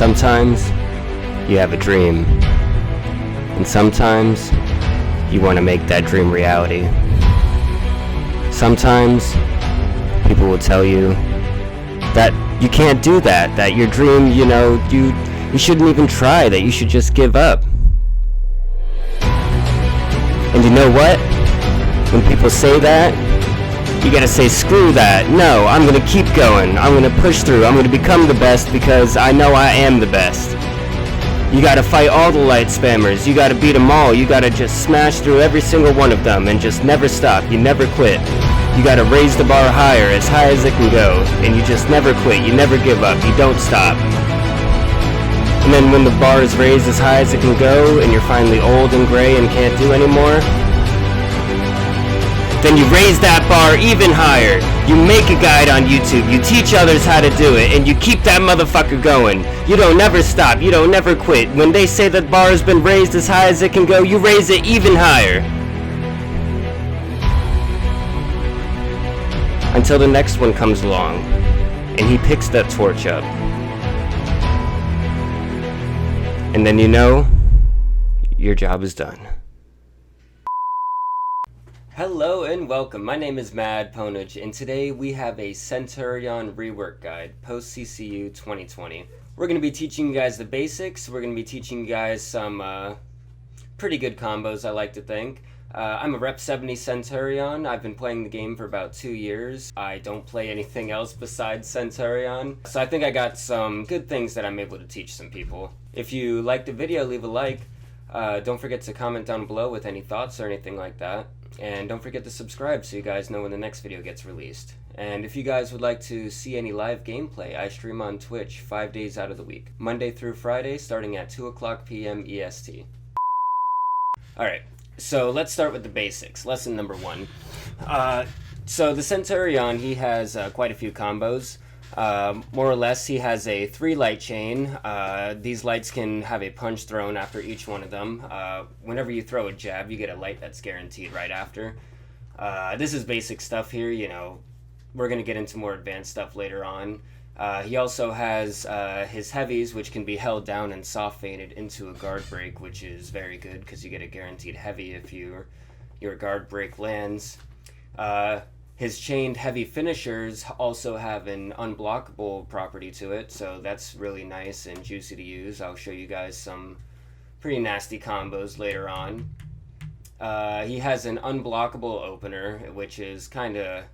Sometimes you have a dream, and sometimes you want to make that dream reality. Sometimes people will tell you that you can't do that, that your dream, you shouldn't even try, that you should just give up. And you know what? When people say that, you gotta say, screw that. No, I'm gonna keep going. I'm gonna push through. I'm gonna become the best because I know I am the best. You gotta fight all the light spammers. You gotta beat them all. You gotta just smash through every single one of them and just never stop. You never quit. You gotta raise the bar higher, as high as it can go. And you just never quit. You never give up. You don't stop. And then when the bar is raised as high as it can go and you're finally old and gray and can't do anymore, then you raise that bar even higher. You make a guide on YouTube, you teach others how to do it, and you keep that motherfucker going. You don't never stop, you don't never quit. When they say that bar has been raised as high as it can go, you raise it even higher. Until the next one comes along, and he picks that torch up. And then you know, your job is done. Hello and welcome. My name is MadpwnageTTV, and today we have a Centurion rework guide, post CCU 2020. We're going to be teaching you guys the basics. We're going to be teaching you guys some pretty good combos, I like to think. I'm a Rep 70 Centurion. I've been playing the game for about 2 years. I don't play anything else besides Centurion, so I think I got some good things that I'm able to teach some people. If you liked the video, leave a like. Don't forget to comment down below with any thoughts or anything like that. And don't forget to subscribe so you guys know when the next video gets released. And if you guys would like to see any live gameplay, I stream on Twitch 5 days out of the week, Monday through Friday, starting at 2:00 p.m. EST. Alright, so let's start with the basics. Lesson number 1. So the Centurion, he has quite a few combos. More or less, he has a 3 light chain. These lights can have a punch thrown after each one of them. Whenever you throw a jab, you get a light that's guaranteed right after. This is basic stuff here, we're going to get into more advanced stuff later on. He also has his heavies, which can be held down and soft faded into a guard break, which is very good because you get a guaranteed heavy if your guard break lands. His chained heavy finishers also have an unblockable property to it, so that's really nice and juicy to use. I'll show you guys some pretty nasty combos later on. He has an unblockable opener, which is kinda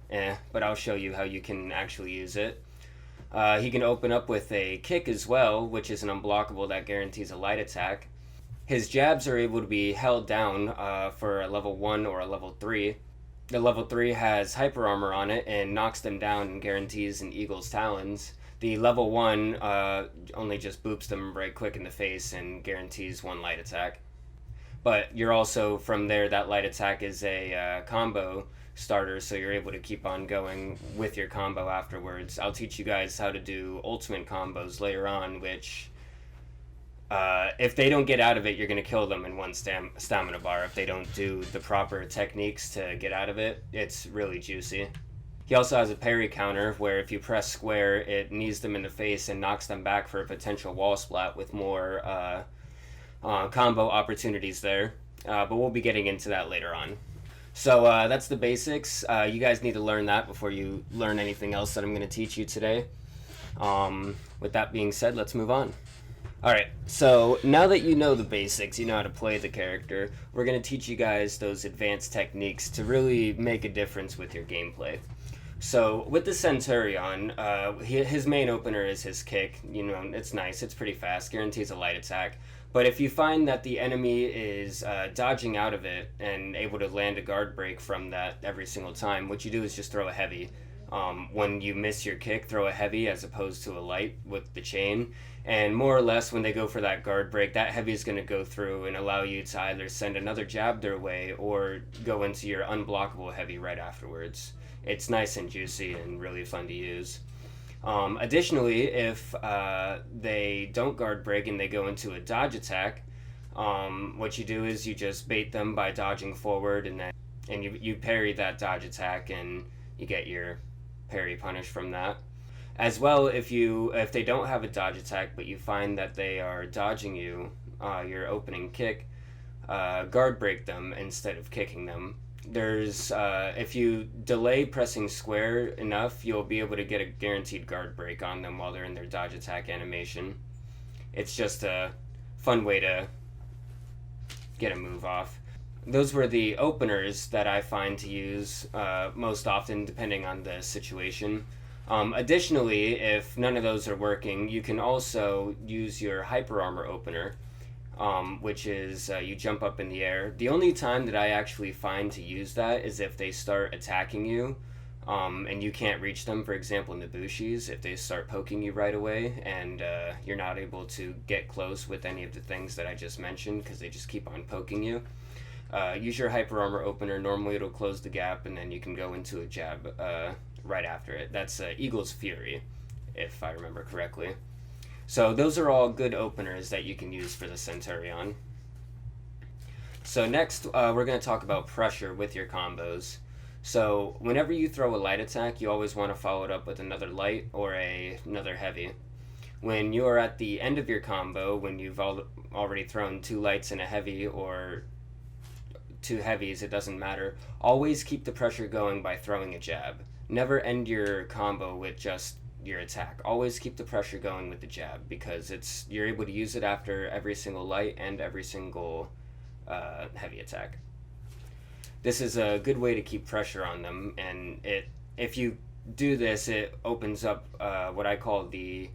but I'll show you how you can actually use it. He can open up with a kick as well, which is an unblockable that guarantees a light attack. His jabs are able to be held down for a level 1 or a level 3. The level 3 has hyper armor on it and knocks them down and guarantees an eagle's talons. The level 1 only just boops them right quick in the face and guarantees 1 light attack. But you're also, from there, that light attack is a combo starter, so you're able to keep on going with your combo afterwards. I'll teach you guys how to do ultimate combos later on, which if they don't get out of it, you're going to kill them in 1 stamina bar. If they don't do the proper techniques to get out of it, it's really juicy. He also has a parry counter where if you press square, it knees them in the face and knocks them back for a potential wall splat with more combo opportunities there. But we'll be getting into that later on. So that's the basics. You guys need to learn that before you learn anything else that I'm going to teach you today. With that being said, let's move on. Alright, so now that you know the basics, you know how to play the character, we're going to teach you guys those advanced techniques to really make a difference with your gameplay. So with the Centurion, his main opener is his kick. It's nice, it's pretty fast, guarantees a light attack. But if you find that the enemy is dodging out of it and able to land a guard break from that every single time, what you do is just throw a heavy. When you miss your kick, throw a heavy as opposed to a light with the chain. And more or less, when they go for that guard break, that heavy is going to go through and allow you to either send another jab their way or go into your unblockable heavy right afterwards. It's nice and juicy and really fun to use. Additionally, if they don't guard break and they go into a dodge attack, what you do is you just bait them by dodging forward, and you parry that dodge attack and you get your parry punish from that. As well, if they don't have a dodge attack, but you find that they are dodging you, your opening kick, guard break them instead of kicking them. There's if you delay pressing square enough, you'll be able to get a guaranteed guard break on them while they're in their dodge attack animation. It's just a fun way to get a move off. Those were the openers that I find to use most often, depending on the situation. Additionally, if none of those are working, you can also use your hyper armor opener, which is you jump up in the air. The only time that I actually find to use that is if they start attacking you and you can't reach them. For example, in the Bushis, if they start poking you right away and you're not able to get close with any of the things that I just mentioned because they just keep on poking you. Use your hyper armor opener. Normally it'll close the gap and then you can go into a jab right after it. That's Eagle's Fury, if I remember correctly. So those are all good openers that you can use for the Centurion. So next we're going to talk about pressure with your combos. So whenever you throw a light attack, you always want to follow it up with another light or another heavy. When you are at the end of your combo, when you've already thrown 2 lights and a heavy or 2 heavies, it doesn't matter, always keep the pressure going by throwing a jab. Never end your combo with just your attack. Always keep the pressure going with the jab because you're able to use it after every single light and every single heavy attack. This is a good way to keep pressure on them, and if you do this, it opens up what I call the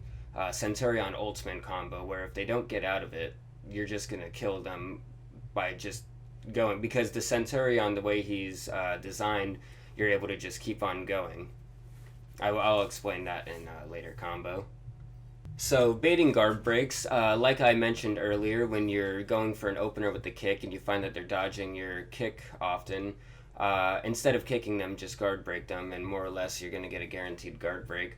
Centurion ultimate combo, where if they don't get out of it, you're just going to kill them by just going, because the Centurion, the way he's designed, you're able to just keep on going. I'll explain that in a later combo. So baiting guard breaks, like I mentioned earlier, when you're going for an opener with the kick and you find that they're dodging your kick often, instead of kicking them, just guard break them, and more or less you're going to get a guaranteed guard break.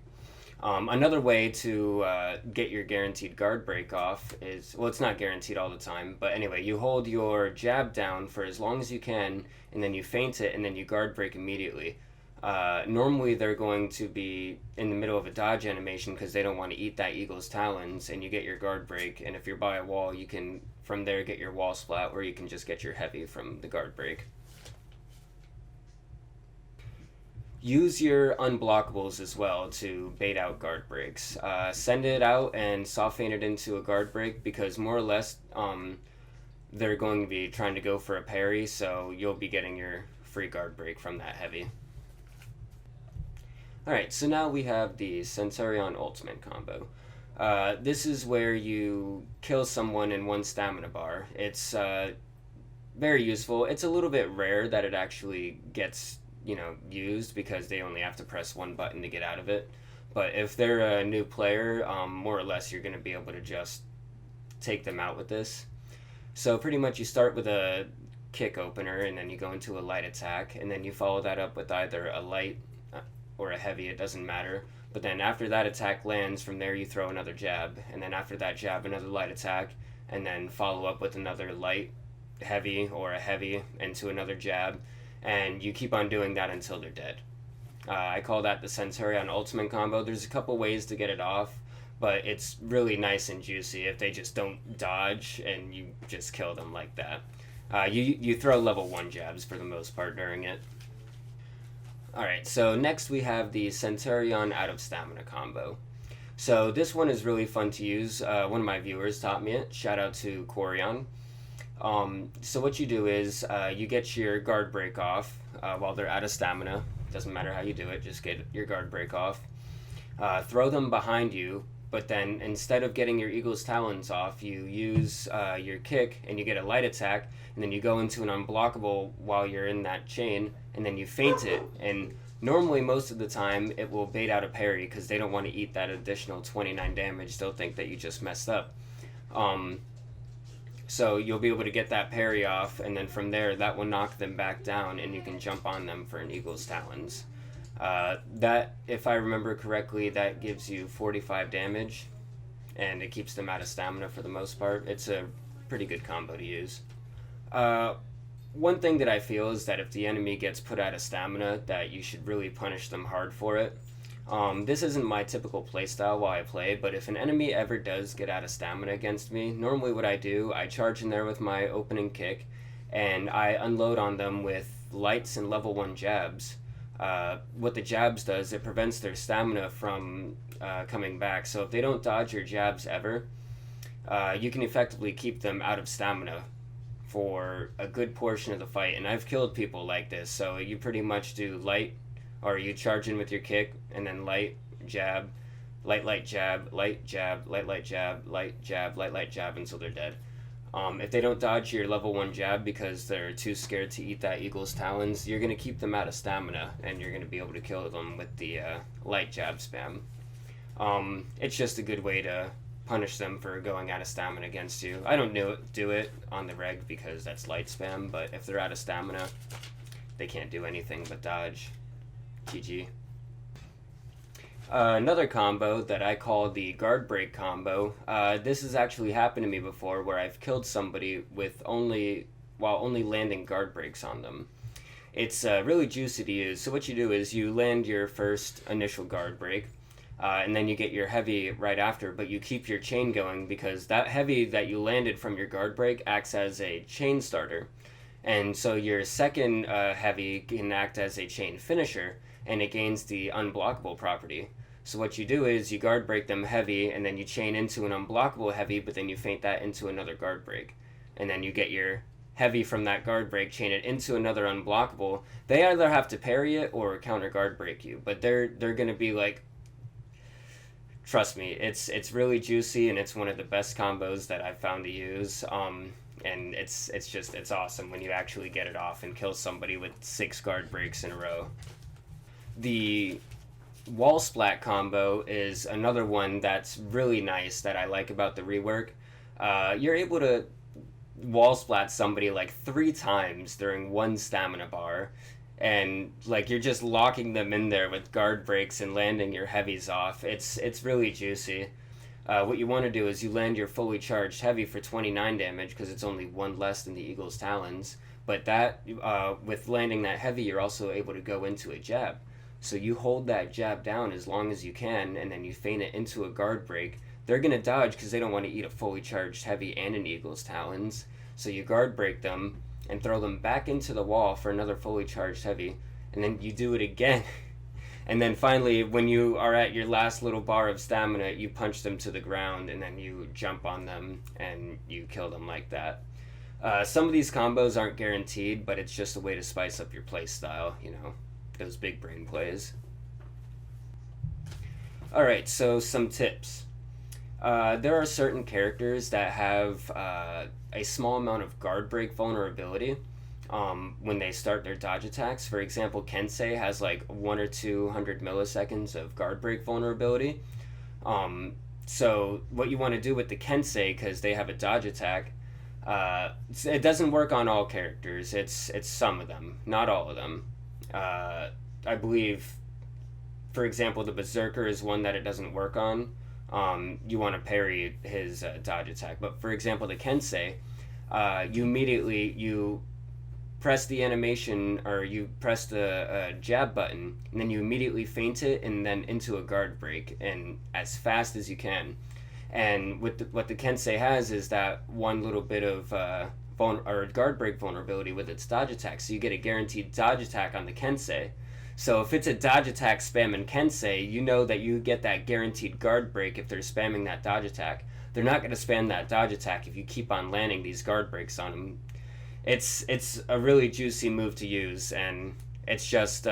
Another way to get your guaranteed guard break off is, well, it's not guaranteed all the time, but anyway, you hold your jab down for as long as you can, and then you feint it, and then you guard break immediately. Normally they're going to be in the middle of a dodge animation because they don't want to eat that Eagle's Talons, and you get your guard break, and if you're by a wall, you can from there get your wall splat, or you can just get your heavy from the guard break. Use your unblockables as well to bait out guard breaks. Send it out and soft feint it into a guard break, because more or less they're going to be trying to go for a parry, so you'll be getting your free guard break from that heavy. Alright, so now we have the Centurion Ultimate combo. This is where you kill someone in 1 stamina bar. It's very useful. It's a little bit rare that it actually gets used, because they only have to press 1 button to get out of it. But if they're a new player, more or less you're going to be able to just take them out with this. So pretty much you start with a kick opener, and then you go into a light attack, and then you follow that up with either a light or a heavy, it doesn't matter. But then after that attack lands, from there you throw another jab, and then after that jab another light attack, and then follow up with another light, heavy, or a heavy into another jab, and you keep on doing that until they're dead. I call that the Centurion Ultimate combo. There's a couple ways to get it off, but it's really nice and juicy if they just don't dodge and you just kill them like that. You throw level 1 jabs for the most part during it. Alright, so next we have the Centurion out of stamina combo. So this one is really fun to use. One of my viewers taught me it. Shout out to Corion. So what you do is you get your guard break off while they're out of stamina. Doesn't matter how you do it, just get your guard break off. Throw them behind you, but then instead of getting your Eagle's Talons off, you use your kick and you get a light attack, and then you go into an unblockable while you're in that chain, and then you feint it, and normally most of the time it will bait out a parry because they don't want to eat that additional 29 damage. They'll think that you just messed up. So you'll be able to get that parry off, and then from there that will knock them back down, and you can jump on them for an Eagle's Talons. That, if I remember correctly, that gives you 45 damage, and it keeps them out of stamina for the most part. It's a pretty good combo to use. One thing that I feel is that if the enemy gets put out of stamina, that you should really punish them hard for it. This isn't my typical playstyle while I play, but if an enemy ever does get out of stamina against me, normally what I do, I charge in there with my opening kick, and I unload on them with lights and level 1 jabs. What the jabs does, it prevents their stamina from coming back. So if they don't dodge your jabs ever, you can effectively keep them out of stamina for a good portion of the fight. And I've killed people like this. So you pretty much do light, or you charge in with your kick, and then light, jab, light, jab, light, jab, light, jab, light, jab, light, jab until they're dead. If they don't dodge your level 1 jab because they're too scared to eat that eagle's talons, you're going to keep them out of stamina, and you're going to be able to kill them with the light jab spam. It's just a good way to punish them for going out of stamina against you. I don't do it on the reg because that's light spam, but if they're out of stamina, they can't do anything but dodge. GG. Another combo that I call the guard break combo. This has actually happened to me before, where I've killed somebody while only landing guard breaks on them. It's really juicy to use. So what you do is you land your first initial guard break, and then you get your heavy right after, but you keep your chain going because that heavy that you landed from your guard break acts as a chain starter. And so your second heavy can act as a chain finisher, and it gains the unblockable property. So what you do is you guard break them heavy, and then you chain into an unblockable heavy, but then you feint that into another guard break. And then you get your heavy from that guard break, chain it into another unblockable. They either have to parry it or counter guard break you, but they're going to be like, trust me, it's really juicy, and it's one of the best combos that I've found to use. And it's awesome when you actually get it off and kill somebody with 6 guard breaks in a row. The wall splat combo is another one that's really nice that I like about the rework. You're able to wall splat somebody like 3 times during one stamina bar, and like you're just locking them in there with guard breaks and landing your heavies off. It's really juicy. What you want to do is you land your fully charged heavy for 29 damage because it's only 1 less than the eagle's talons, but that with landing that heavy, you're also able to go into a jab. So you hold that jab down as long as you can, and then you feint it into a guard break. They're going to dodge because they don't want to eat a fully charged heavy and an eagle's talons. So you guard break them and throw them back into the wall for another fully charged heavy, and then you do it again. And then finally, when you are at your last little bar of stamina, you punch them to the ground, and then you jump on them and you kill them like that. Some of these combos aren't guaranteed, but it's just a way to spice up your play style, you know, those big brain plays. Alright, so some tips. There are certain characters that have a small amount of guard break vulnerability when they start their dodge attacks. For example, Kensei has like 100 or 200 milliseconds of guard break vulnerability. So what you want to do with the Kensei, because they have a dodge attack, it doesn't work on all characters. It's some of them, not all of them. I believe, for example, the Berserker is one that it doesn't work on. You want to parry his dodge attack. But for example, the Kensei, you press the animation, or you press the jab button, and then you immediately feint it and then into a guard break, and as fast as you can. And what the Kensei has is that one little bit of guard break vulnerability with its dodge attack, so you get a guaranteed dodge attack on the Kensei. So if it's a dodge attack spamming Kensei, you know that you get that guaranteed guard break if they're spamming that dodge attack. They're not going to spam that dodge attack if you keep on landing these guard breaks on them. It's a really juicy move to use, and it's just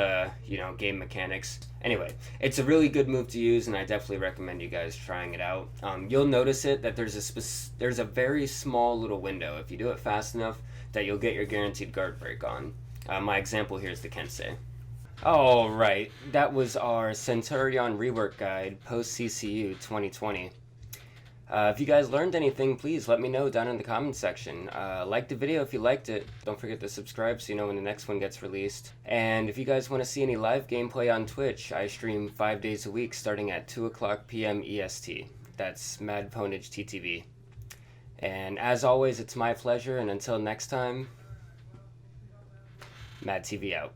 game mechanics. Anyway, it's a really good move to use, and I definitely recommend you guys trying it out. You'll notice that there's a very small little window, if you do it fast enough, that you'll get your guaranteed guard break on. My example here is the Kensei. Alright, that was our Centurion rework guide post CCU 2020. If you guys learned anything, please let me know down in the comments section. Like the video if you liked it. Don't forget to subscribe so you know when the next one gets released. And if you guys want to see any live gameplay on Twitch, I stream 5 days a week starting at 2 o'clock p.m. EST. That's MadpwnageTTV. And as always, it's my pleasure, and until next time, MadTV out.